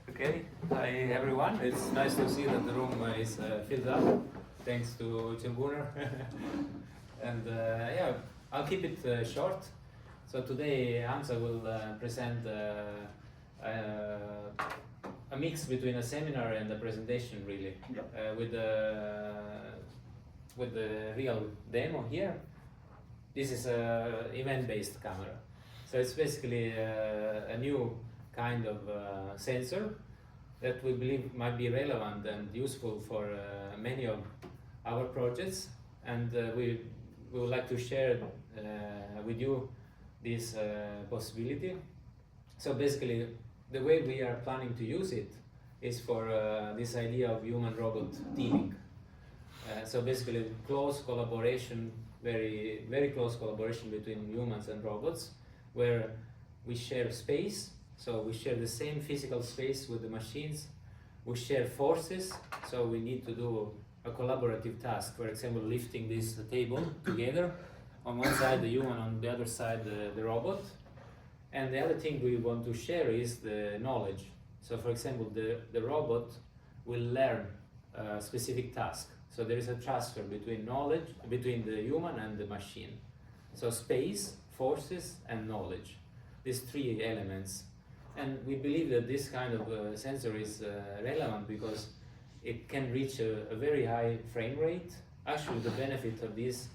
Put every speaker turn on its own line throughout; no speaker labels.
Okay, hi everyone. It's nice to see that the room is filled up, thanks to Tim Gunnar. And yeah, I'll keep it short. So today Hamza will present a mix between a seminar and a presentation, really, with the real demo here. This is a event-based camera. So it's basically a new kind of sensor that we believe might be relevant and useful for many of our projects, and we would like to share with you this possibility. So basically, the way we are planning to use it is for this idea of human-robot teaming. So basically, close collaboration, very close collaboration between humans and robots, where we share space. So we share the same physical space with the machines. We share forces, so we need to do a collaborative task. For example, lifting this table together. On one side the human, on the other side the robot. And the other thing we want to share is the knowledge. So for example, the robot will learn a specific task. So there is a transfer between knowledge, between the human and the machine. So space, forces, and knowledge. These three elements. And we believe that this kind of sensor is relevant because it can reach a very high frame rate. Actually, the benefit of this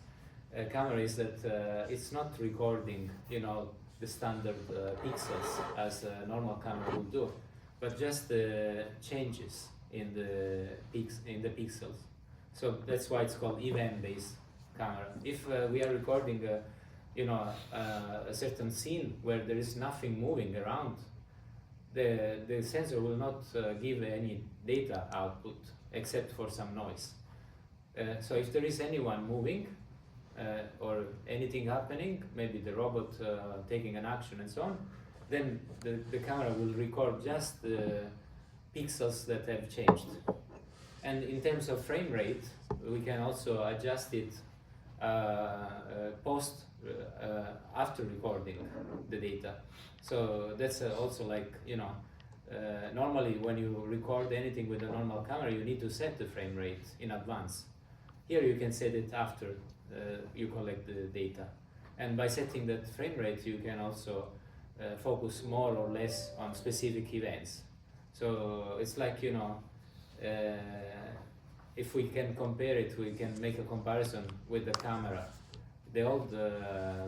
camera is that it's not recording, the standard pixels as a normal camera would do, but just the changes in the pixels. So that's why it's called event-based camera. If we are recording a certain scene where there is nothing moving around, the sensor will not give any data output except for some noise. So if there is anyone moving or anything happening, maybe the robot taking an action and so on, then the camera will record just the pixels that have changed. And in terms of frame rate, we can also adjust it after recording the data. So that's also like, normally when you record anything with a normal camera, you need to set the frame rate in advance. Here you can set it after you collect the data. And by setting that frame rate, you can also focus more or less on specific events. So it's like, if we can compare it, we can make a comparison with the camera. The old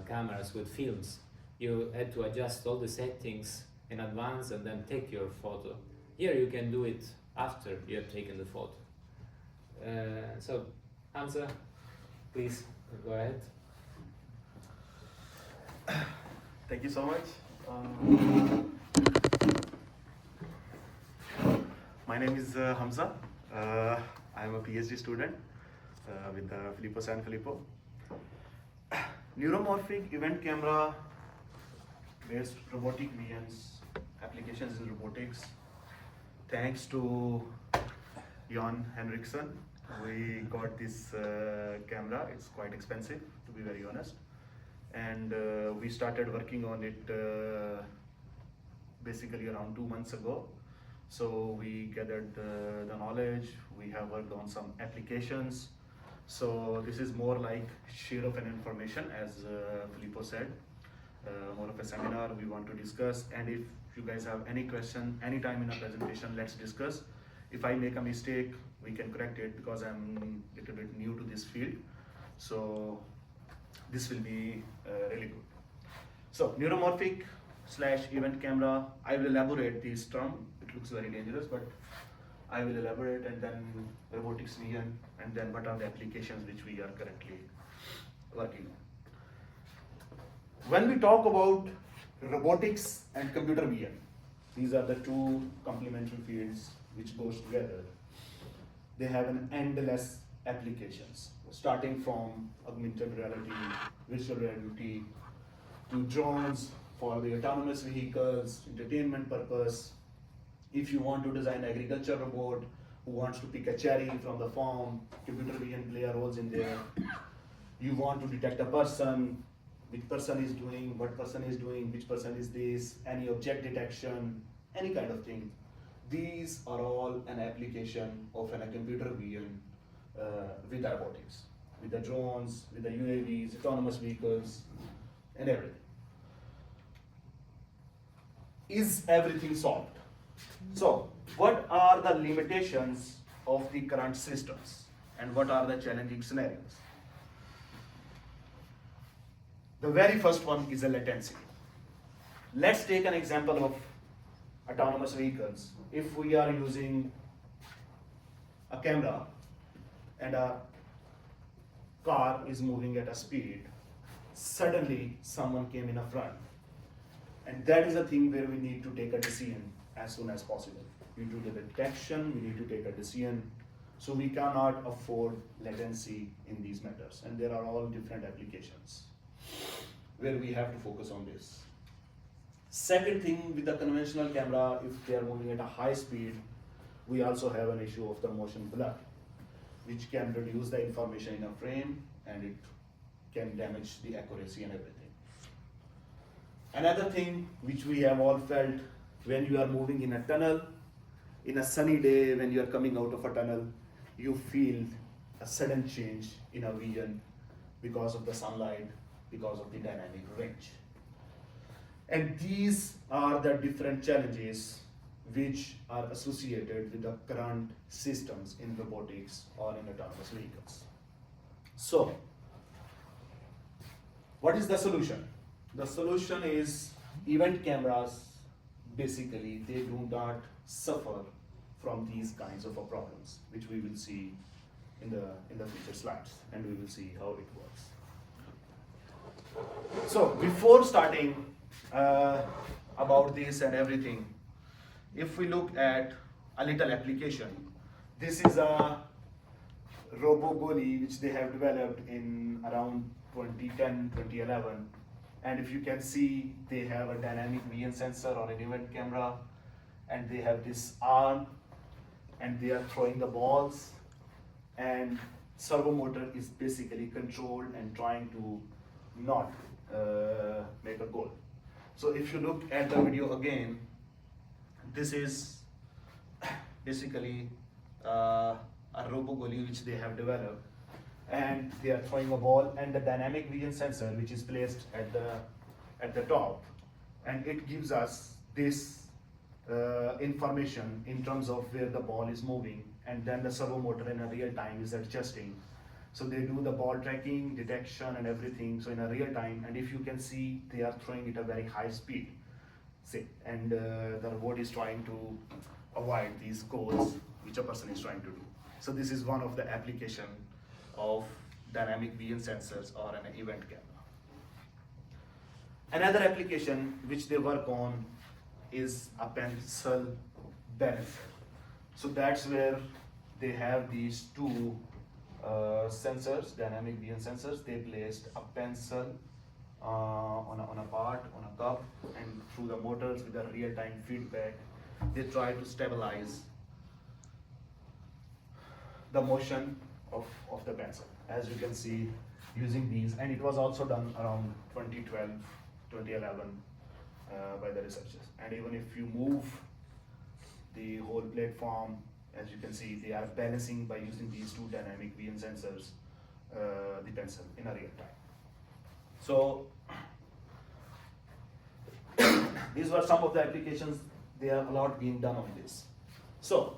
cameras with films, you had to adjust all the settings in advance and then take your photo. Here you can do it after you have taken the photo. So Hamza, please go ahead.
Thank you so much. My name is Hamza. I am a PhD student with Filippo San Filippo. Neuromorphic event camera based robotic visions, applications in robotics. Thanks to Jan Henriksen, we got this camera. It's quite expensive, to be very honest. And we started working on it basically around 2 months ago. So we gathered the knowledge, we have worked on some applications. So this is more like share of an information, as Filippo said, more of a seminar we want to discuss. And if you guys have any question, anytime in a presentation, let's discuss. If I make a mistake, we can correct it because I'm a little bit new to this field. So this will be really good. So neuromorphic / event camera, I will elaborate this term. It looks very dangerous, but I will elaborate, and then robotics vision, and then what are the applications which we are currently working on. When we talk about robotics and computer vision, these are the two complementary fields which goes together. They have an endless applications, starting from augmented reality, virtual reality, to drones for the autonomous vehicles, entertainment purpose. If you want to design agriculture robot who wants to pick a cherry from the farm, computer vision play roles in there. You want to detect a person which person is doing, what person is doing, which person is this, any object detection, any kind of thing. These are all an application of a computer vision with robotics, with the drones, with the UAVs, autonomous vehicles, and everything. Is everything solved? So, what are the limitations of the current systems, and what are the challenging scenarios? The very first one is a latency. Let's take an example of autonomous vehicles. If we are using a camera and a car is moving at a speed, suddenly someone came in a front. And that is a thing where we need to take a decision as soon as possible. We do the detection, we need to take a decision. So we cannot afford latency in these matters. And there are all different applications where we have to focus on this. Second thing, with the conventional camera, if they are moving at a high speed, we also have an issue of the motion blur, which can reduce the information in a frame and it can damage the accuracy and everything. Another thing which we have all felt, when you are moving in a tunnel, in a sunny day, when you are coming out of a tunnel, you feel a sudden change in a vision because of the sunlight, because of the dynamic range. And these are the different challenges which are associated with the current systems in robotics or in autonomous vehicles. So, what is the solution? The solution is event cameras. Basically, they do not suffer from these kinds of problems, which we will see in the future slides, and we will see how it works. So before starting about this and everything, if we look at a little application, this is a RoboGoli which they have developed in around 2010, 2011. And if you can see, they have a dynamic vision sensor or an event camera, and they have this arm, and they are throwing the balls, and servo motor is basically controlled and trying to not make a goal. So if you look at the video again, this is basically a RoboGoli which they have developed, and they are throwing a ball, and the dynamic vision sensor which is placed at the top, and it gives us this information in terms of where the ball is moving, and then the servo motor in a real time is adjusting. So they do the ball tracking, detection, and everything, so in a real time. And if you can see, they are throwing it at a very high speed, and the robot is trying to avoid these goals which a person is trying to do. So this is one of the application of dynamic vision sensors or an event camera. Another application which they work on is a pencil belt. So that's where they have these two sensors, dynamic vision sensors. They placed a pencil on a cup, and through the motors with a real-time feedback, they try to stabilize the motion of the pencil, as you can see, using these. And it was also done around 2012, 2011 by the researchers. And even if you move the whole platform, as you can see, they are balancing by using these two dynamic vision sensors, the pencil in a real time. So these were some of the applications. There are a lot being done on this. So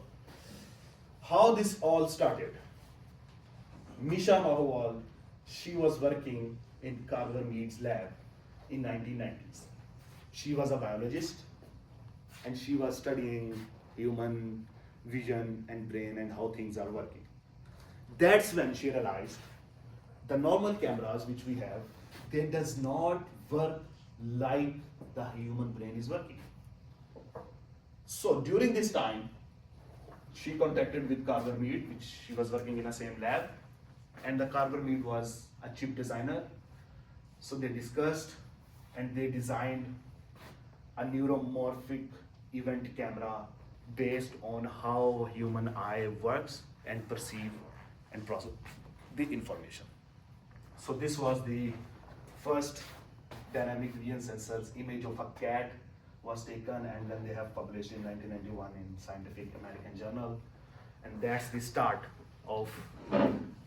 how this all started? Misha Mahowal, she was working in Carver Mead's lab in 1990s. She was a biologist, and she was studying human vision and brain and how things are working. That's when she realized the normal cameras which we have, they does not work like the human brain is working. So during this time, she contacted with Carver Mead, which she was working in the same lab, and the Carver Mead was a chip designer. So they discussed and they designed a neuromorphic event camera based on how human eye works and perceive and process the information. So this was the first dynamic vision sensors. Image of a cat was taken, and then they have published in 1991 in Scientific American Journal. And that's the start of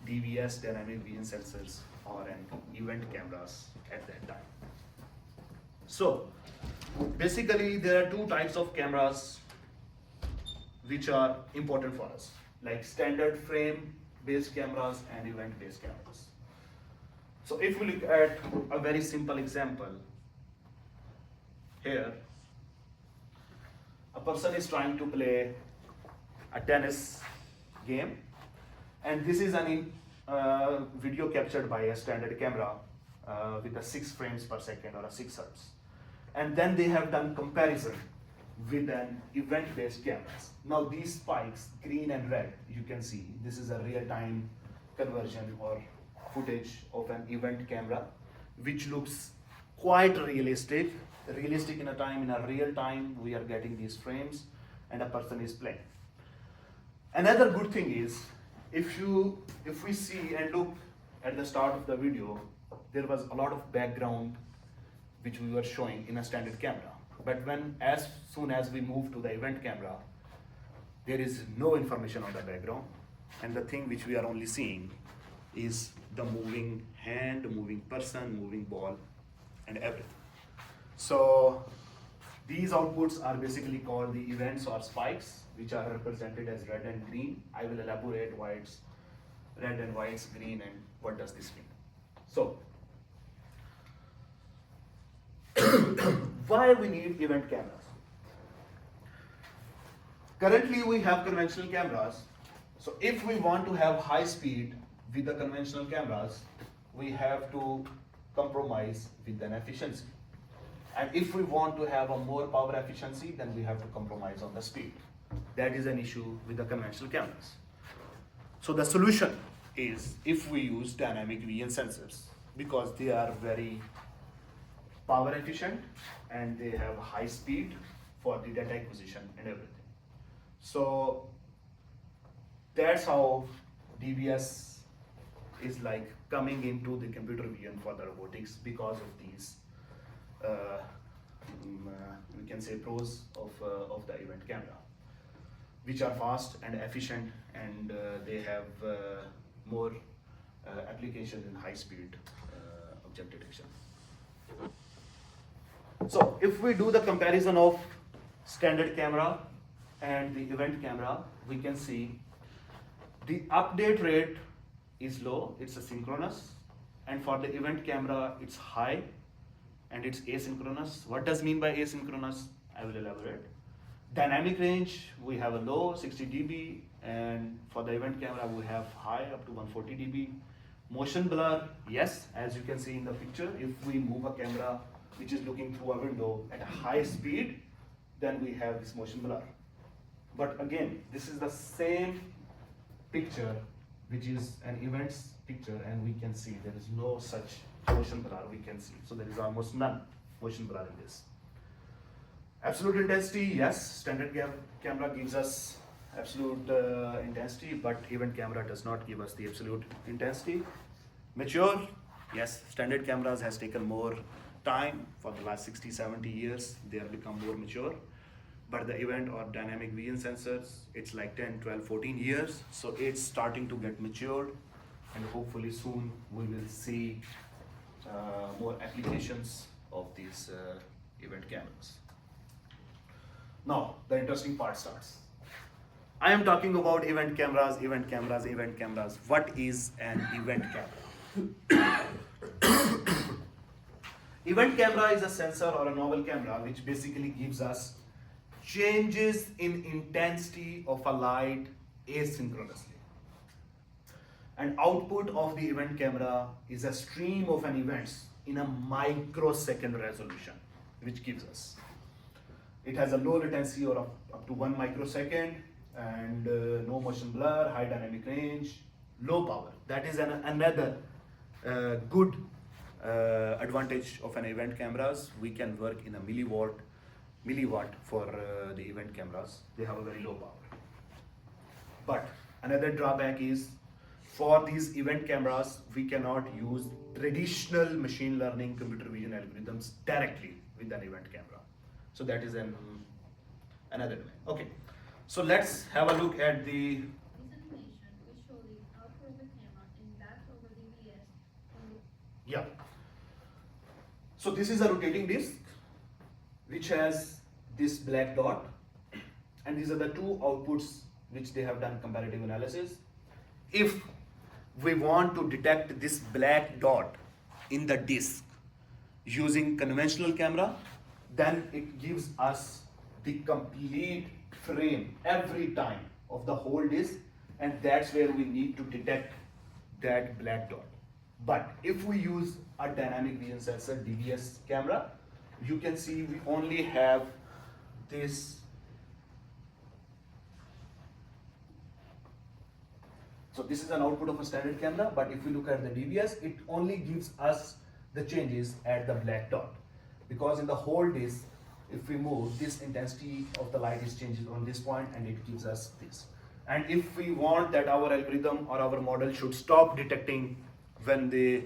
DVS, dynamic vision sensors, or an event cameras at that time. So basically there are two types of cameras which are important for us, like standard frame based cameras and event based cameras. So if we look at a very simple example, here a person is trying to play a tennis game, and this is an video captured by a standard camera with a 6 frames per second or a 6 hertz. And then they have done comparison with an event-based cameras. Now these spikes, green and red, you can see this is a real-time conversion or footage of an event camera, which looks quite realistic in a real time. We are getting these frames and a person is playing. Another good thing is, if we see and look at the start of the video, there was a lot of background which we were showing in a standard camera. But as soon as we move to the event camera, there is no information on the background, and the thing which we are only seeing is the moving hand, moving person, moving ball, and everything. So these outputs are basically called the events or spikes, which are represented as red and green. I will elaborate why it's red and why it's green and what does this mean. So why we need event cameras? Currently we have conventional cameras. So if we want to have high speed with the conventional cameras, we have to compromise with an efficiency. And if we want to have a more power efficiency, then we have to compromise on the speed. That is an issue with the conventional cameras. So the solution is if we use dynamic vision sensors, because they are very power efficient and they have high speed for the data acquisition and everything. So that's how DVS is like coming into the computer vision for the robotics, because of these we can say pros of the event camera, which are fast and efficient, and they have more applications in high speed object detection. So if we do the comparison of standard camera and the event camera, we can see the update rate is low, it's asynchronous, and for the event camera it's high and it's asynchronous. What does mean by asynchronous? I will elaborate. Dynamic range, we have a low 60 dB, and for the event camera we have high up to 140 dB. Motion blur, yes, as you can see in the picture, if we move a camera which is looking through a window at a high speed, then we have this motion blur. But again, this is the same picture, which is an events picture, and we can see there is no such motion blur we can see. So there is almost none motion blur in this. Absolute intensity, yes, standard camera gives us absolute intensity, but event camera does not give us the absolute intensity. Mature, yes, standard cameras has taken more time for the last 60-70 years. They have become more mature, but the event or dynamic vision sensors, it's like 10, 12, 14 years, so it's starting to get matured, and hopefully soon we will see more applications of these event cameras. Now the interesting part starts. I am talking about event cameras. What is an event camera? Event camera is a sensor or a novel camera which basically gives us changes in intensity of a light asynchronously. And output of the event camera is a stream of an events in a microsecond resolution, which gives us. It has a low latency or up to 1 microsecond, and no motion blur, high dynamic range, low power. That is another good advantage of an event cameras. We can work in a milliwatt for the event cameras. They have a very low power. But another drawback is for these event cameras, we cannot use traditional machine learning computer vision algorithms directly with an event camera. So that is another way. Okay, so let's have a look at the.
This animation will show the output of the camera and back over the VS.
Yeah. So this is a rotating disc which has this black dot, and these are the two outputs which they have done comparative analysis. If we want to detect this black dot in the disc using conventional camera, then it gives us the complete frame every time of the whole disc, and that's where we need to detect that black dot. But if we use a dynamic vision sensor DVS camera, you can see we only have this. So this is an output of a standard camera, but if we look at the DVS, it only gives us the changes at the black dot. Because in the whole disc, if we move, this intensity of the light is changes on this point, and it gives us this. And if we want that our algorithm or our model should stop detecting when the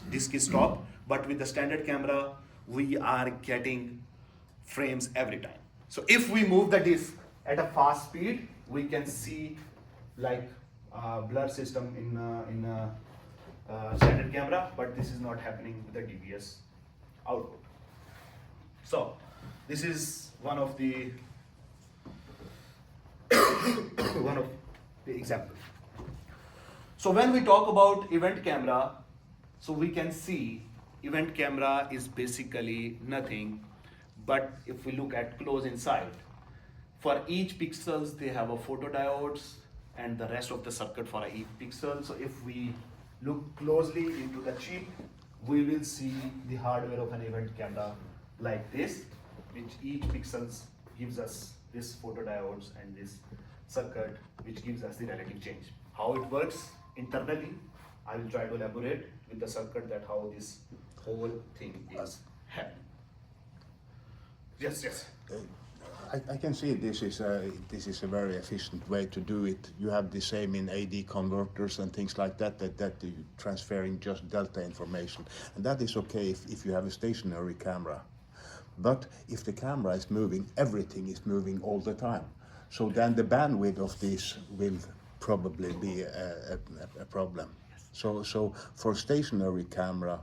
disc is stopped, but with the standard camera, we are getting frames every time. So if we move the disc at a fast speed, we can see like blur system in standard camera, but this is not happening with the DVS output. So this is one of the one of the examples. So when we talk about event camera, so we can see event camera is basically nothing, but if we look at close inside, for each pixels they have a photodiodes and the rest of the circuit for each pixel. So if we look closely into the chip, we will see the hardware of an event camera like this, which each pixels gives us this photodiodes and this circuit, which gives us the relative change. How it works internally, I will try to elaborate with the circuit that how this whole thing is happening. Yes.
I can see this is a very efficient way to do it. You have the same in AD converters and things like that you transferring just delta information, and that is okay if you have a stationary camera. But if the camera is moving, everything is moving all the time. So then the bandwidth of this will probably be a problem. So for stationary camera,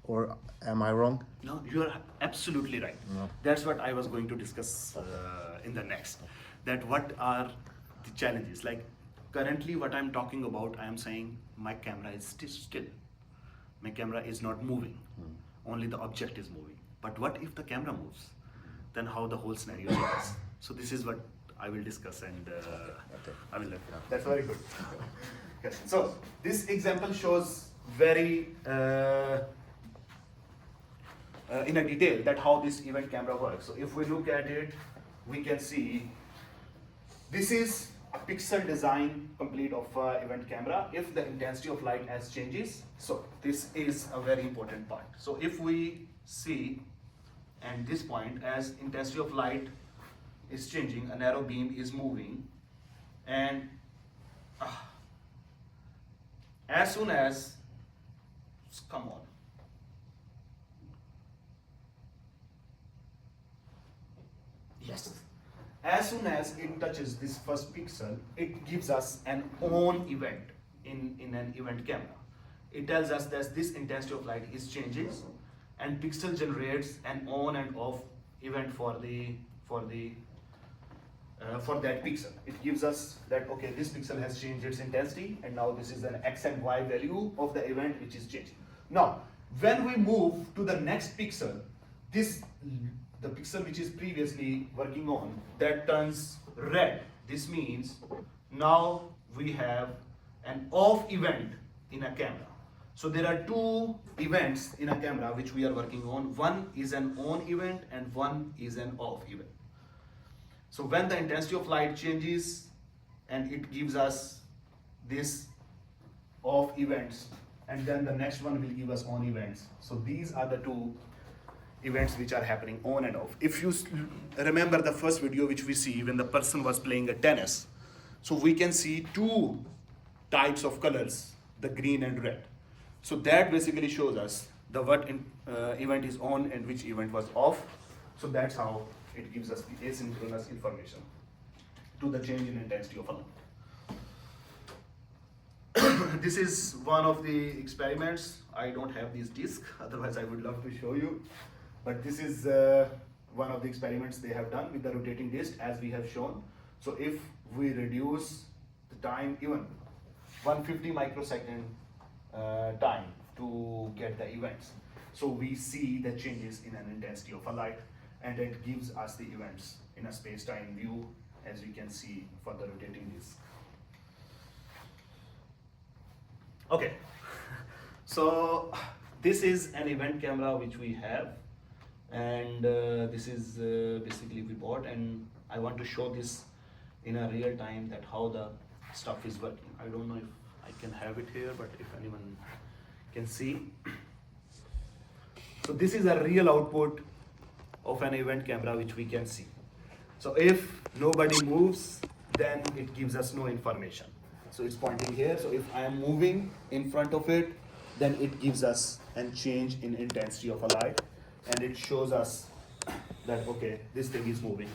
or am I wrong?
No, you are absolutely right.
No.
That's what I was going to discuss in the next. That what are the challenges? Like currently what I'm talking about, I am saying my camera is still. My camera is not moving. Only the object is moving. But what if the camera moves? Then how the whole scenario changes? So this is what I will discuss, and I will let you know. That's very good. Yes. So this example shows very in a detail that how this event camera works. So if we look at it, we can see this is a pixel design complete of event camera. If the intensity of light as changes, so this is a very important part. So if we see, and this point as intensity of light is changing, a narrow beam is moving, and as soon as, come on, yes, as soon as it touches this first pixel, it gives us an on event in an event camera. It tells us that this intensity of light is changes, and pixel generates an on and off event for that pixel. It gives us that, okay, this pixel has changed its intensity, and now this is an x and y value of the event which is changing. Now, when we move to the next pixel, the pixel which is previously working on, that turns red. This means now we have an off event in a camera. So there are two events in a camera which we are working on. One is an on event and one is an off event. So when the intensity of light changes and it gives us this off events, and then the next one will give us on events. So these are the two events which are happening on and off. If you remember the first video which we see when the person was playing a tennis, so we can see two types of colors, the green and red. So that basically shows us the event is on and which event was off. So that's how it gives us the asynchronous information to the change in intensity of a light. This is one of the experiments. I don't have this disk, otherwise I would love to show you. But this is one of the experiments they have done with the rotating disk, as we have shown. So if we reduce the time even 150 microsecond time to get the events, so we see the changes in an intensity of a light, and it gives us the events in a space-time view, as you can see for the rotating disk. Okay, so this is an event camera which we have, and this is basically we bought, and I want to show this in a real time that how the stuff is working. I don't know if I can have it here, but if anyone can see. So this is a real output of an event camera which we can see. So if nobody moves, then it gives us no information. So it's pointing here. So if I am moving in front of it, then it gives us a change in intensity of a light, and it shows us that okay, this thing is moving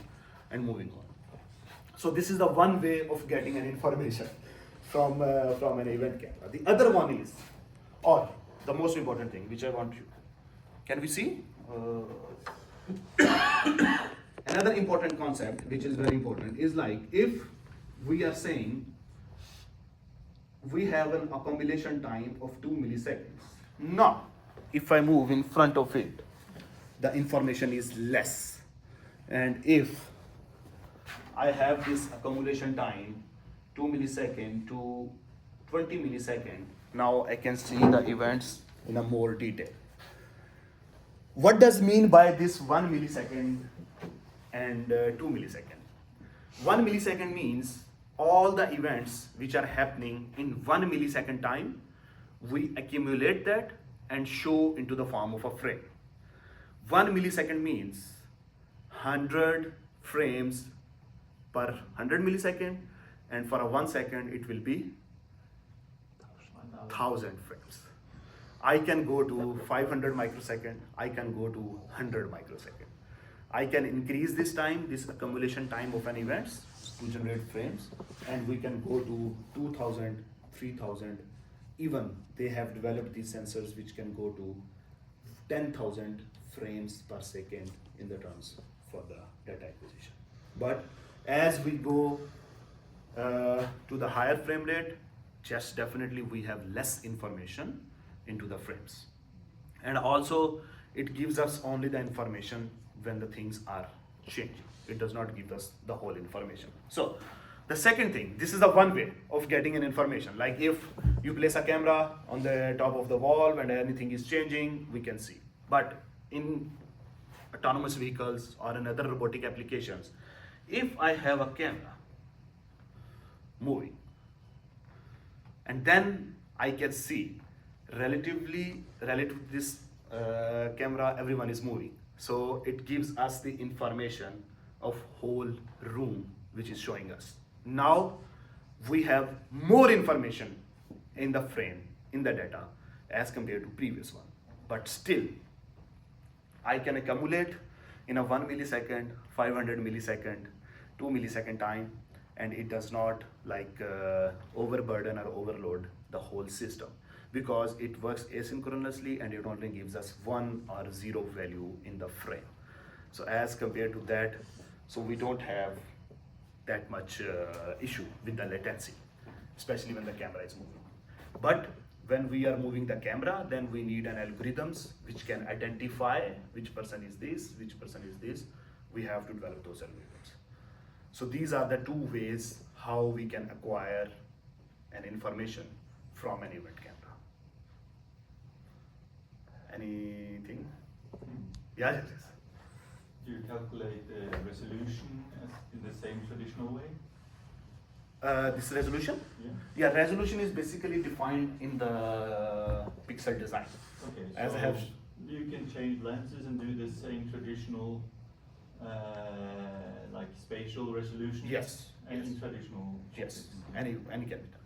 and moving on. So this is the one way of getting an information from an event camera. The other one is, or the most important thing which I want you, can we see? Another important concept which is very important is like if we are saying we have an accumulation time of 2 milliseconds. Now, if I move in front of it, the information is less. And if I have this accumulation time 2 millisecond to 20 millisecond, now I can see the events in a more detail. What does mean by this 1 millisecond and 2 millisecond? 1 millisecond means all the events which are happening in 1 millisecond time, we accumulate that and show into the form of a frame. 1 millisecond means 100 frames per 100 millisecond, and for a 1 second it will be 1000 frames. I can go to 500 microsecond, I can go to 100 microsecond. I can increase this time, this accumulation time of an events to generate frames, and we can go to 2000, 3000. Even they have developed these sensors which can go to 10,000 frames per second in the terms for the data acquisition. But as we go to the higher frame rate, just definitely we have less information into the frames. And also it gives us only the information when the things are changing. It does not give us the whole information. So the second thing, this is the one way of getting an information. Like if you place a camera on the top of the wall, when anything is changing, we can see. But in autonomous vehicles or in other robotic applications, if I have a camera moving, and then I can see relative to this camera, everyone is moving. So it gives us the information of whole room which is showing us. Now we have more information in the frame, in the data, as compared to previous one. But still, I can accumulate in a 1 millisecond, 500 millisecond, 2 millisecond time, and it does not like overburden or overload the whole system, because it works asynchronously and it only gives us 1 or 0 value in the frame. So as compared to that, so we don't have that much issue with the latency, especially when the camera is moving. But when we are moving the camera, then we need an algorithms which can identify which person is this, which person is this. We have to develop those algorithms. So these are the two ways how we can acquire an information from an event camera. Anything? Yes, yes, yes.
Do you calculate the resolution as in the same traditional way?
This resolution?
Yeah.
Yeah, resolution is basically defined in the pixel design.
Okay.
As
So
I have,
you can change lenses and do the same traditional, like spatial resolution.
yes,
And
yes,
in traditional.
yes.
optics.
Any can be done.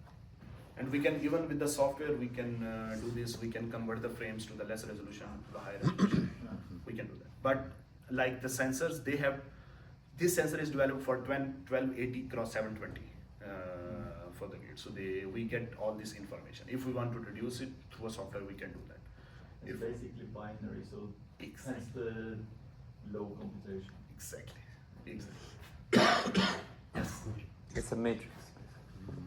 And we can, even with the software, we can do this. We can convert the frames to the less resolution, to the higher resolution. We can do that. But like the sensors, they have, this sensor is developed for 1280 cross 720 for the grid. So we get all this information. If we want to reduce it through a software, we can do that.
It's basically binary, so
Exactly.
hence the low computation.
Exactly. Exactly. Yes.
It's a matrix.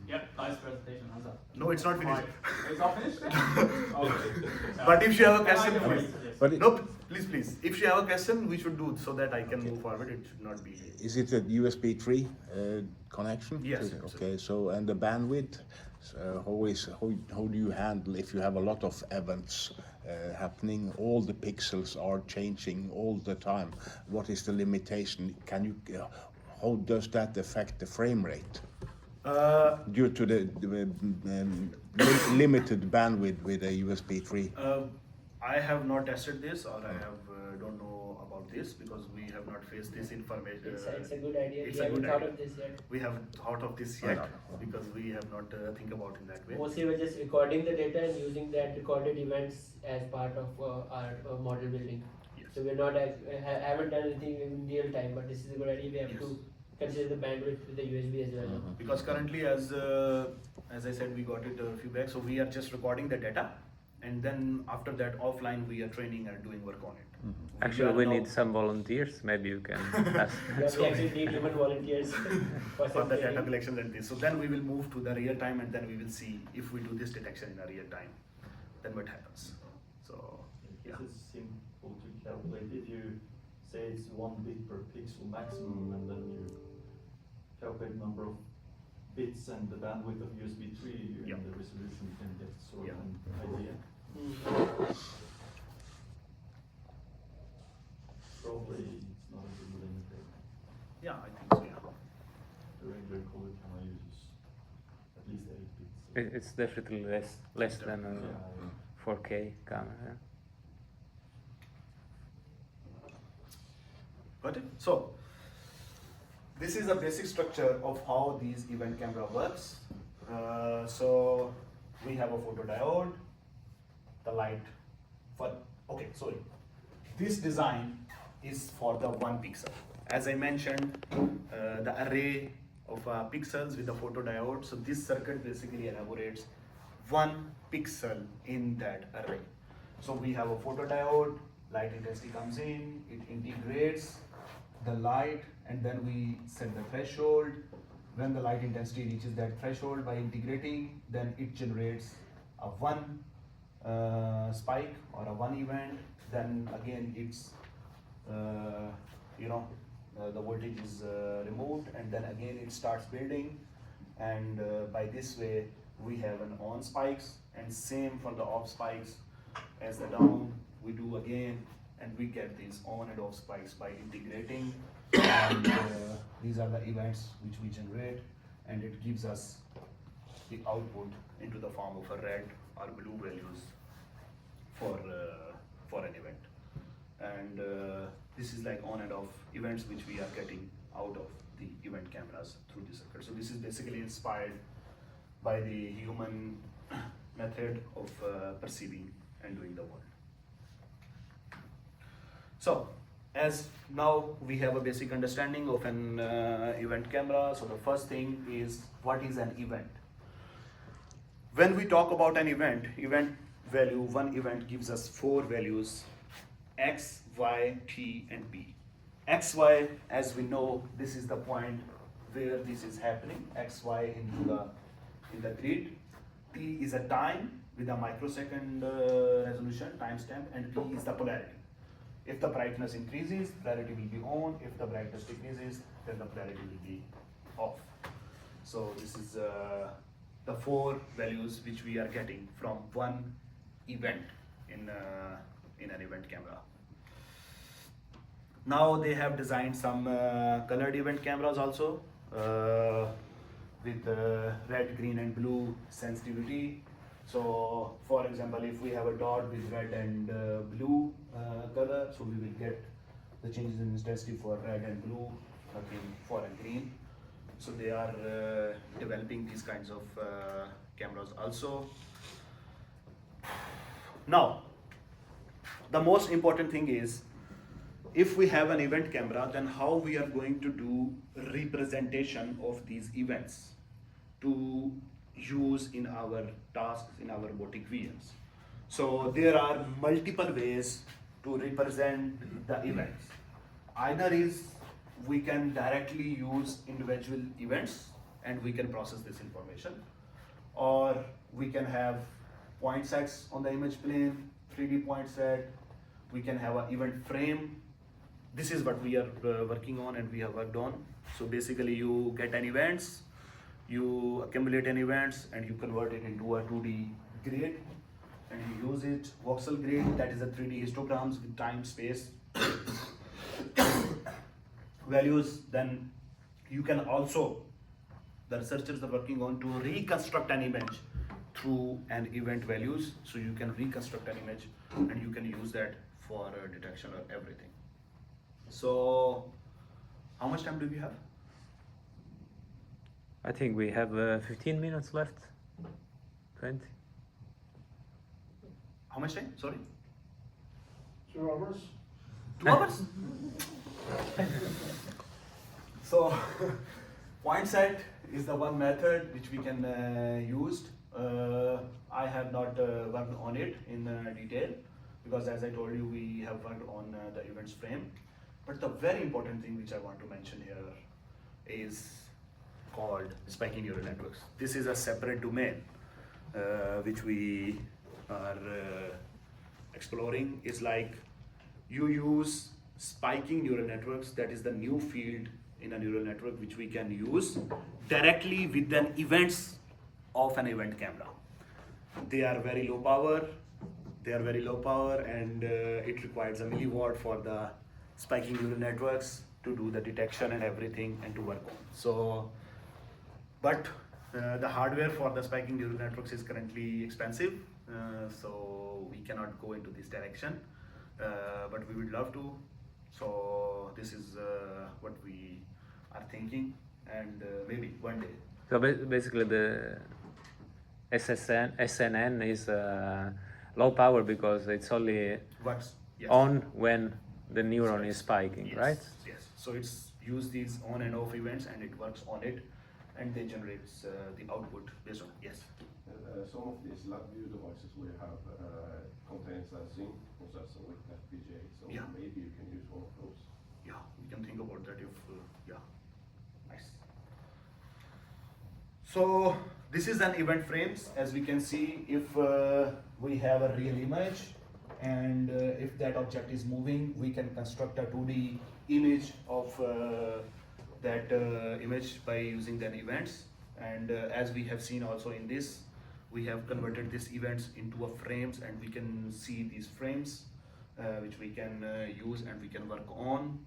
Yep, nice presentation, hands up.
No, it's not finished.
It's not finished? Okay.
But if you have a question,
I
please.
yes.
But it-
No, please. If you have a question, we should do so that I can move forward. It should not be.
Is it a USB 3 connection?
Yes,
Okay, so and the bandwidth, how do you handle if you have a lot of events happening? All the pixels are changing all the time. What is the limitation? Can you? How does that affect the frame rate due to the limited bandwidth with a USB 3?
I have not tested this, or I have don't know about this because we have not faced this information.
It's a good idea.
It's
We
a
haven't
good
thought
idea.
of this yet.
We haven't thought of this
Oh,
yet
no.
because we have not think about in that way.
Mostly we're just recording the data and using that recorded events as part of our model building.
Yes.
So we're not haven't done anything in real time, but this is a good idea. We have
Yes.
to consider the bandwidth with the USB as well.
Because currently, as I said, we got it a few back, so we are just recording the data, and then after that offline we are training and doing work on it.
Actually,
are
we
now-
need some volunteers. Maybe you can ask.
We have
So-
to actually need human volunteers for
for
some
the data
training.
collection and this. So then we will move to the real time, and then we will see if we do this detection in a real time, then what happens. So yeah.
This is simple to calculate. If you say it's 1 bit per pixel maximum, and then you calculate number of bits and the bandwidth of USB 3,
Yeah.
and the resolution, you can get sort
Yeah.
of an idea. Probably it's not a good limiter.
Yeah, I think so. Yeah.
The regular color camera uses at least 8 bits.
It's definitely less than a
Yeah.
4K camera.
Got it? So this is the basic structure of how these event camera works. So we have a photodiode, the light for, okay, sorry. This design is for the 1 pixel. As I mentioned, the array of pixels with the photodiode. So this circuit basically elaborates 1 pixel in that array. So we have a photodiode, light intensity comes in, it integrates the light, and then we set the threshold. When the light intensity reaches that threshold by integrating, then it generates a 1 spike or a 1 event. Then again it's the voltage is removed, and then again it starts building, and by this way we have an on spikes, and same for the off spikes as the down we do again, and we get these on and off spikes by integrating, and these are the events which we generate, and it gives us the output into the form of a red or blue values for an event. And this is like on and off events which we are getting out of the event cameras through this circuit. So this is basically inspired by the human method of perceiving and doing the world. So as now we have a basic understanding of an event camera. So the first thing is, what is an event? When we talk about an event value, one event gives us 4 values: X, Y, T, and P. X, Y, as we know, this is the point where this is happening, X, Y in the grid. T is a time with a microsecond resolution, timestamp, and P is the polarity. If the brightness increases, polarity will be on. If the brightness decreases, then the polarity will be off. So this is the 4 values which we are getting from one event in an event camera. Now they have designed some colored event cameras also with red, green, and blue sensitivity. So for example, if we have a dot with red and blue color, so we will get the changes in intensity for red and blue, again for a green. So they are developing these kinds of cameras also. Now, the most important thing is, if we have an event camera, then how we are going to do representation of these events to use in our tasks, in our robotic VMs. So there are multiple ways to represent the events. Either is we can directly use individual events and we can process this information, or we can have point sets on the image plane, 3D point set, we can have an event frame. This is what we are working on and we have worked on. So basically you get an events, you accumulate an events and you convert it into a 2D grid and you use it, voxel grid, that is a 3D histograms with time, space, values. Then you can also, the researchers are working on to reconstruct an image through an event values. So you can reconstruct an image and you can use that for detection or everything. So how much time do we have?
I think we have 15 minutes left. 20.
How much time? Sorry?
2 hours?
2 hours? So point set is the one method which we can use. I have not worked on it in detail because, as I told you, we have worked on the events frame. But the very important thing which I want to mention here is called spiking neural networks. This is a separate domain which we are exploring. Is like you use spiking neural networks, that is the new field in a neural network which we can use directly with an events of an event camera. They are very low power, and it requires a milliwatt for the spiking neural networks to do the detection and everything and to work on. So, but the hardware for the spiking neural networks is currently expensive, so we cannot go into this direction, but we would love to. So this is what we are thinking, and maybe one day.
So basically the SNN is low power because it's only
What's yes.
on when the neuron is spiking,
Yes,
right?
Yes. So it's use these on and off events and it works on it, and they generates the output based on yes.
Some of these LabVIEW devices will have contains a zinc processor with FPGA, so
Yeah.
maybe you can use one of those.
Yeah, we can think about that if yeah. Nice. So this is an event frames. As we can see, if we have a real image and if that object is moving, we can construct a 2D image of that image by using then events. And as we have seen also in this, we have converted these events into a frames, and we can see these frames which we can use and we can work on.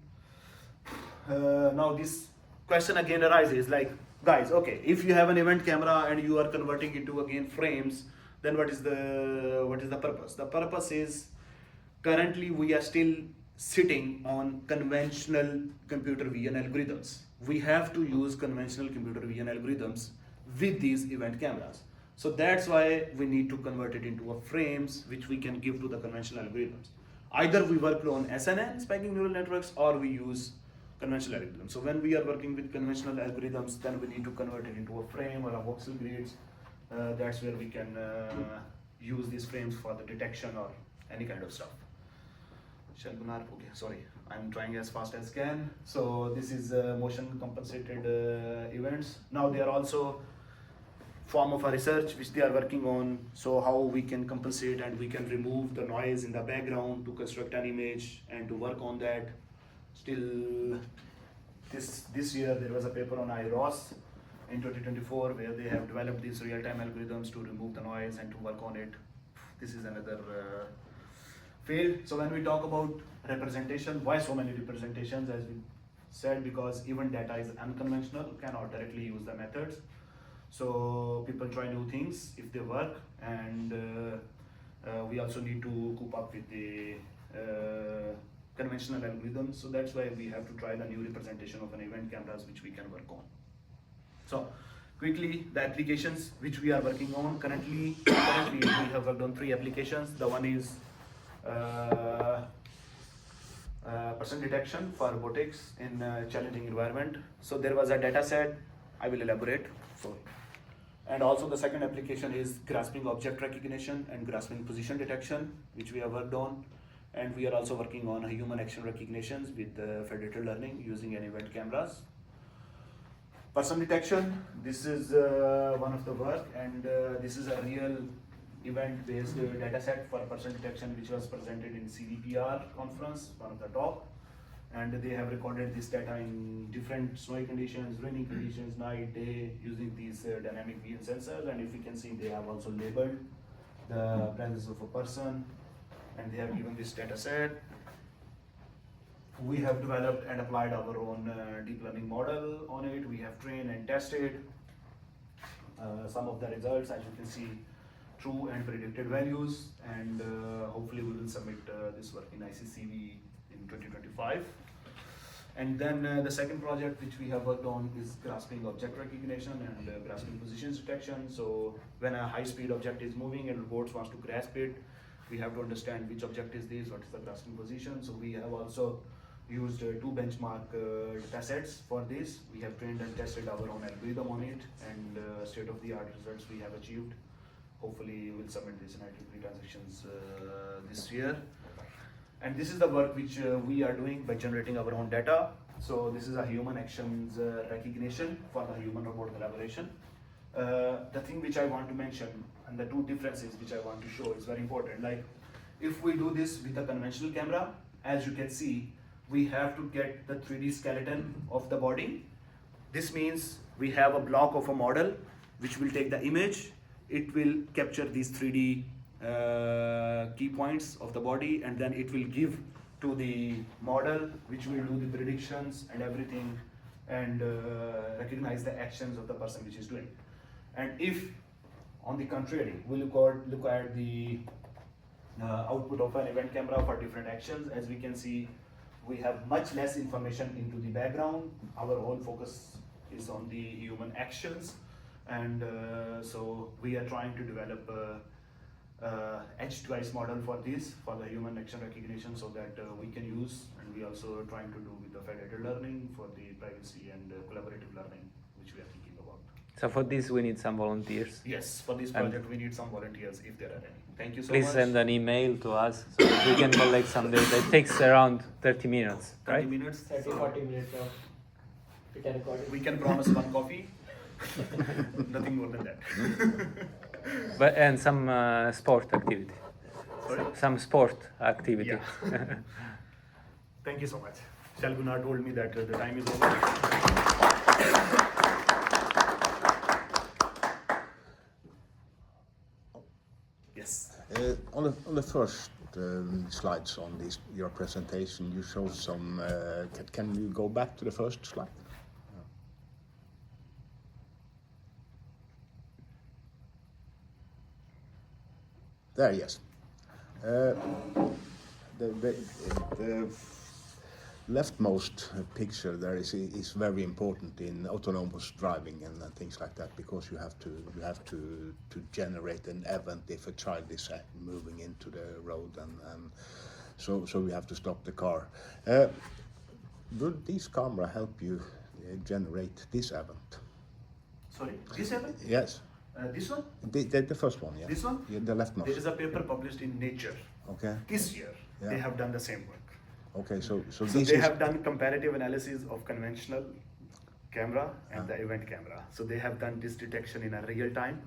Now this question again arises, like, guys, okay, if you have an event camera and you are converting into again frames, then what is the purpose? The purpose is currently we are still sitting on conventional computer vision algorithms. We have to use conventional computer vision algorithms with these event cameras. So that's why we need to convert it into a frames which we can give to the conventional algorithms. Either we work on SNN, spiking neural networks, or we use conventional algorithms. So when we are working with conventional algorithms, then we need to convert it into a frame or a voxel grids. That's where we can use these frames for the detection or any kind of stuff. Shalgunar, okay, sorry, I'm trying as fast as can. So this is motion compensated events. Now they are also form of a research which they are working on. So how we can compensate and we can remove the noise in the background to construct an image and to work on that. Still, this year there was a paper on IROS in 2024 where they have developed these real-time algorithms to remove the noise and to work on it. This is another field. So when we talk about representation, why so many representations? As we said, because event data is unconventional, cannot directly use the methods. So people try new things if they work, and we also need to cope up with the conventional algorithms. So that's why we have to try the new representation of an event cameras which we can work on. So Quickly, the applications which we are working on currently we have worked on 3 applications. The one is person detection for robotics in challenging environment. So there was a data set, I will elaborate. So, and also the second application is grasping object recognition and grasping position detection, which we have worked on. And we are also working on human action recognitions with federated learning using an event cameras. Person detection, this is one of the work, and this is a real event-based data set for person detection, which was presented in CVPR conference, one of the top. And they have recorded this data in different snowy conditions, rainy conditions, night, day, using these dynamic vision sensors. And if you can see, they have also labeled the presence of a person, and they have given this data set. We have developed and applied our own deep learning model on it. We have trained and tested some of the results, as you can see, true and predicted values, and hopefully we will submit this work in ICCV in 2025. And then the second project which we have worked on is grasping object recognition and grasping positions detection. So when a high-speed object is moving and robots wants to grasp it, we have to understand which object is this, what is the grasping position. So we have also used 2 benchmark datasets for this. We have trained and tested our own algorithm on it, and state-of-the-art results we have achieved. Hopefully we'll submit this in IEEE transactions this year. And this is the work which we are doing by generating our own data. So this is a human actions recognition for the human-robot collaboration. The thing which I want to mention, and the 2 differences which I want to show is very important. Like, if we do this with a conventional camera, as you can see, we have to get the 3D skeleton of the body. This means we have a block of a model which will take the image. It will capture these 3D key points of the body, and then it will give to the model, which will do the predictions and everything, and recognize the actions of the person which is doing. And if, on the contrary, we look at the output of an event camera for different actions, as we can see, we have much less information into the background. Our whole focus is on the human actions, and so we are trying to develop edge device model for this, for the human action recognition, so that we can use, and we also trying to do with the federated learning for the privacy and collaborative learning, which we are thinking about.
So for this we need some volunteers.
Yes, for this project we need some volunteers if there are any. Thank you so
Please
much.
send an email to us so that we can collect some data. It takes around 30 minutes,
30
right?
minutes.
30-40 minutes of data recording.
We can promise 1 coffee. Nothing more than that.
But and some sport activity.
Sorry?
Some sport activity.
Yeah. Thank you so much. Shal Gunnar told me that the time is over. Yes.
On the first slides on your presentation, you showed some. Can you go back to the first slide? There, yes. The leftmost picture there is very important in autonomous driving and things like that, because you have to generate an event if a child is moving into the road, and so we have to stop the car. Would this camera help you generate this event?
Sorry, this event?
Yes.
This one?
The first one, yeah.
This one?
Yeah, the leftmost.
There is a paper published in Nature.
Okay.
This year,
Yeah.
they have done the same work.
Okay, so
So
this
they
is
have done comparative analysis of conventional camera and the event camera. So they have done this detection in a real time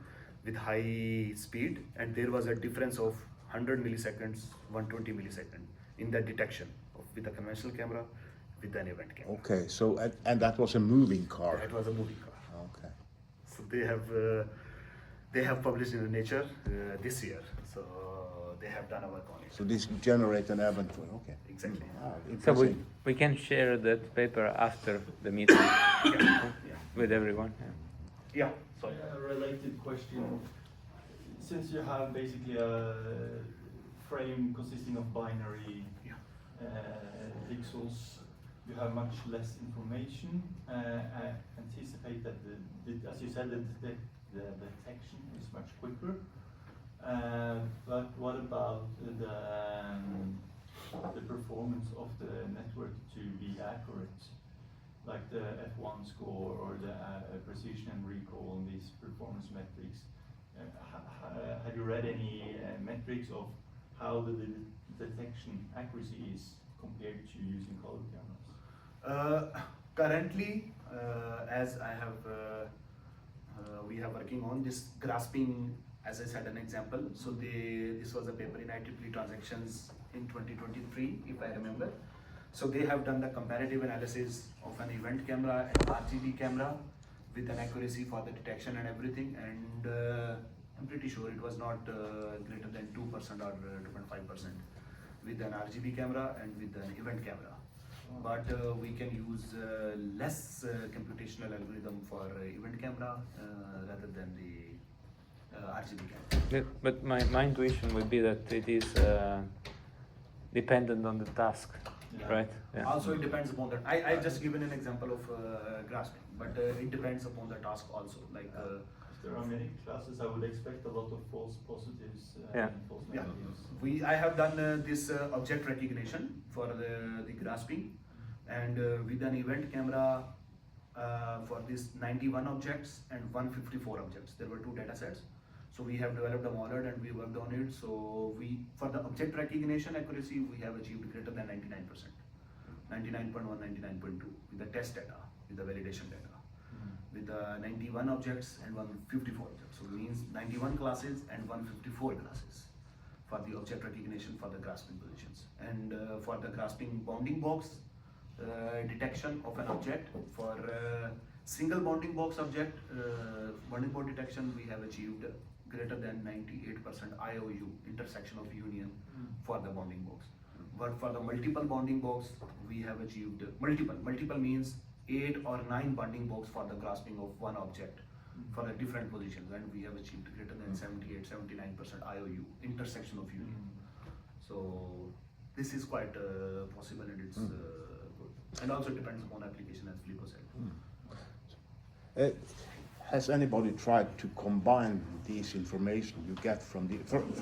with high speed, and there was a difference of 100 milliseconds, 120 milliseconds in the detection with the conventional camera with an event camera.
okay. So and that was a moving car.
That was a moving car.
Okay.
So they have published in Nature this year. So they have done a work on it.
So this generate an event for okay.
Exactly.
Ah,
So
interesting.
we can share that paper after the meeting
Yeah.
with everyone. Yeah.
Yeah. Sorry.
A related question. Since you have basically a frame consisting of binary
Yeah.
pixels, you have much less information. I anticipate that, as you said, the detection is much quicker. But what about the performance of the network to be accurate, like the F1 score or the precision and recall on these performance metrics? Have you read any metrics of how the detection accuracy is compared to using color cameras?
Currently, as I have, we are working on this grasping, as I said, an example. So this was a paper in IEEE transactions in 2023, if I remember. So they have done the comparative analysis of an event camera and RGB camera with an accuracy for the detection and everything, and I'm pretty sure it was not greater than 2% or 2.5% with an RGB camera and with an event camera. But we can use less computational algorithm for event camera rather than the RGB camera.
Yeah, but my intuition would be that it is dependent on the task, right? Yeah.
Also, it depends upon that. I just given an example of grasping, but it depends upon the task also. Like
If there are many classes, I would expect a lot of false positives
Yeah.
and false
yeah,
negatives.
I have done this object recognition for the grasping, and with an event camera for this 91 objects and 154 objects. There were two data sets. So we have developed a model and we worked on it. So for the object recognition accuracy, we have achieved greater than 99%, 99.1, 99.2 with the test data, with the validation data, with the 91 objects and 154 objects. So it means 91 classes and 154 classes for the object recognition for the grasping positions. And for the grasping bounding box detection of an object, for single bounding box object bounding box detection, we have achieved greater than 98% IOU, intersection of union, for the bounding box. But for the multiple bounding box, we have achieved multiple means 8 or 9 bounding box for the grasping of one object for the different positions, and we have achieved greater than 78-79% IOU, intersection of union. So this is quite possible, and it's good. And also depends upon application, as Filippo said.
Has anybody tried to combine these information you get from the?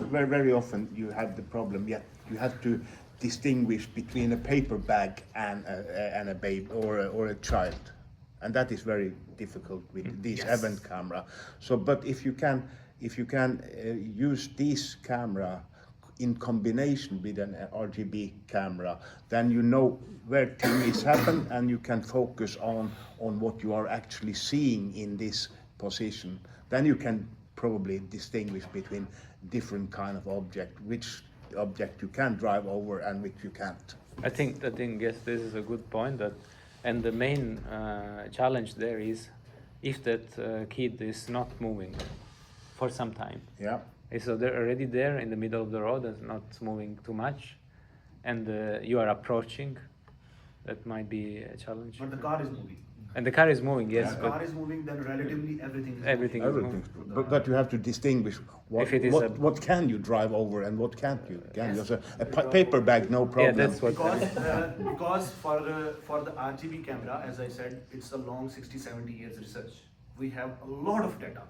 Very, very often you have the problem. Yet you have to distinguish between a paper bag and a baby or a child, and that is very difficult with this
Yes.
event camera. So, but if you can use this camera in combination with an RGB camera, then you know where things happen and you can focus on what you are actually seeing in this position. Then you can probably distinguish between different kind of object, which object you can drive over and which you can't.
I think yes, this is a good point. That, and the main challenge there is if that kid is not moving for some time.
Yeah.
So they're already there in the middle of the road and not moving too much, and you are approaching. That might be a challenge.
But the car is moving.
And the car is moving, yes.
If the car is moving, then relatively everything is
Everything is
moving.
Everything's
moving.
good. But you have to distinguish
If it is
what can you drive over and what can't you. Can you? So a paper bag, no problem.
that's what-
Because for the RGB camera, as I said, it's a long 60-70 years research. We have a lot of data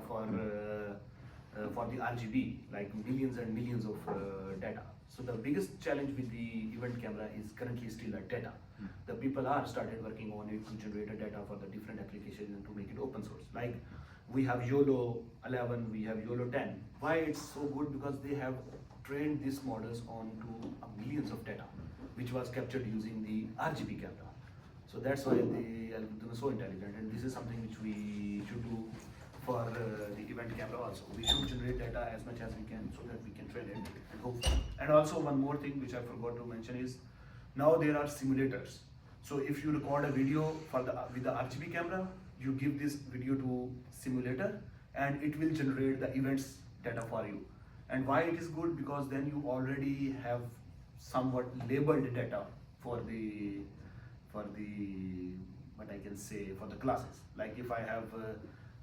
for the RGB, like millions and millions of data. So the biggest challenge with the event camera is currently still at data. The people are started working on it to generate a data for the different applications and to make it open source. Like we have YOLO 11, we have YOLO 10. Why it's so good? Because they have trained these models onto millions of data, which was captured using the RGB camera. So that's why the algorithm is so intelligent, and this is something which we should do for the event camera also. We should generate data as much as we can so that we can train it and hope. And also one more thing which I forgot to mention is, now there are simulators. So if you record a video with the RGB camera, you give this video to simulator and it will generate the events data for you. And why it is good? Because then you already have somewhat labeled data for the what I can say, for the classes. Like if I have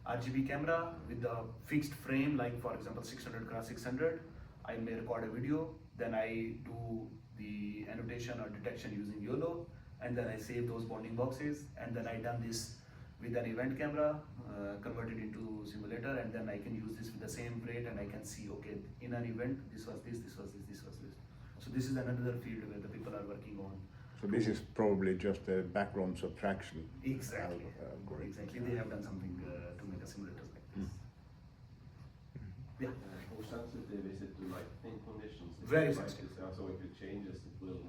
RGB camera with the fixed frame, like for example 600 x 600, I may record a video, then I do the annotation or detection using YOLO, and then I save those bounding boxes, and then I done this with an event camera, converted into simulator, and then I can use this with the same rate, and I can see, okay, in an event, this was this, this was this, this was this. So this is another field where the people are working on.
So this is probably just a background subtraction.
Exactly.
algorithm.
Exactly. They have done something to make a simulator like this. Yeah.
How sensitive is it to like thin conditions?
Very
Like
sensitive.
this, so if it changes, it will.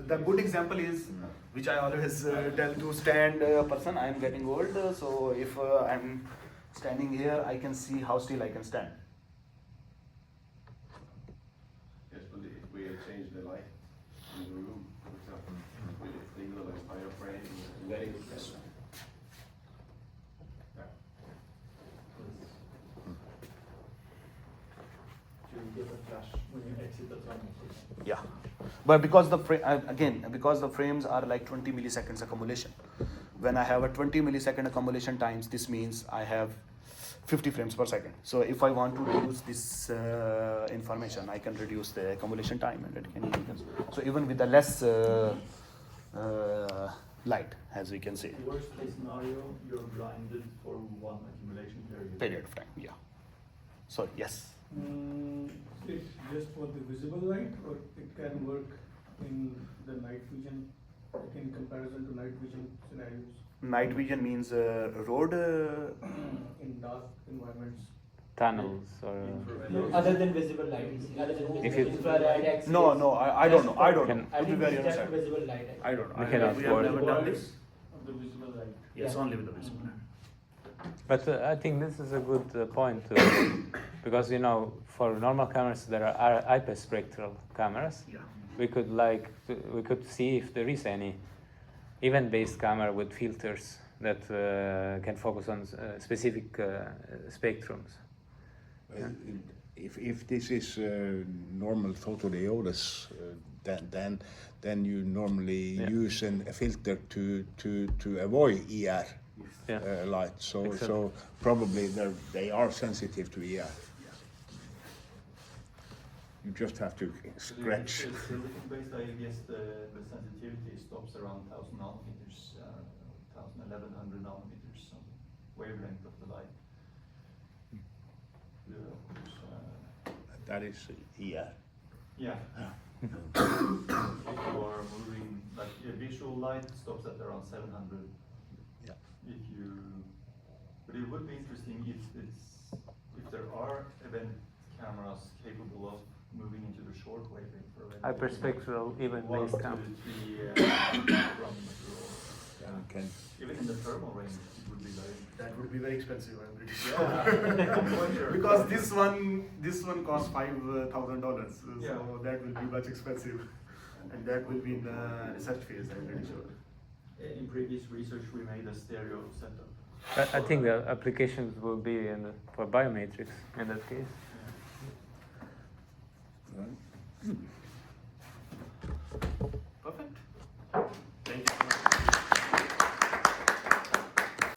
The good example is, which I always tell to stand person, I am getting old, so if I'm standing here, I can see how still I can stand.
Yes, but if we change the light in the room, for example, will it signal a higher frame?
Very good question.
Do you get a flash when you exit the tunnel?
Yeah, but because the because the frames are like 20 milliseconds accumulation. When I have a 20 millisecond accumulation times, this means I have 50 frames per second. So if I want to reduce this information, I can reduce the accumulation time, and it can even. So even with the less light, as we can see.
Worst case scenario, you're blinded for one accumulation period.
Period of time. Yeah. So yes.
It's just for the visible light, or it can work in the night vision, like in comparison to night vision scenarios,
Night vision means road.
in dark environments.
Tunnels or
Infrared.
Other than visible light, other than
If
visible
you-
infrared, X-rays.
No, I don't know. I don't
Can-
know.
I
To be
think
very
it's
honest,
just visible light.
I don't know.
We cannot
We have
work.
never done this.
Of the visible light.
Yes,
Yeah.
only with the visible light.
But I think this is a good point because for normal cameras there are hyperspectral cameras.
Yeah.
We could see if there is any event-based camera with filters that can focus on specific spectrums.
If this is normal photodiodes, then you normally
Yeah.
use a filter to avoid ER
Yeah.
light. So
Exactly.
probably they are sensitive to ER. You just have to scratch.
Silicon based, I guess the sensitivity stops around 1000 nanometers, 1100 nanometers, so wavelength of the light.
That is ER.
Yeah. If you are moving, like visual light stops at around 700.
Yeah.
But it would be interesting if there are event cameras capable of moving into the short wavelength for event.
Hyperspectral event-based camera.
1 to 3
Okay.
even in the thermal range, it would be very.
That would be very expensive, I'm pretty sure.
Yeah.
Because this one costs $5,000, so
Yeah.
that will be much expensive, and that will be in the research phase, I'm pretty sure.
In previous research, we made a stereo setup.
I think the applications will be for biometrics in that case.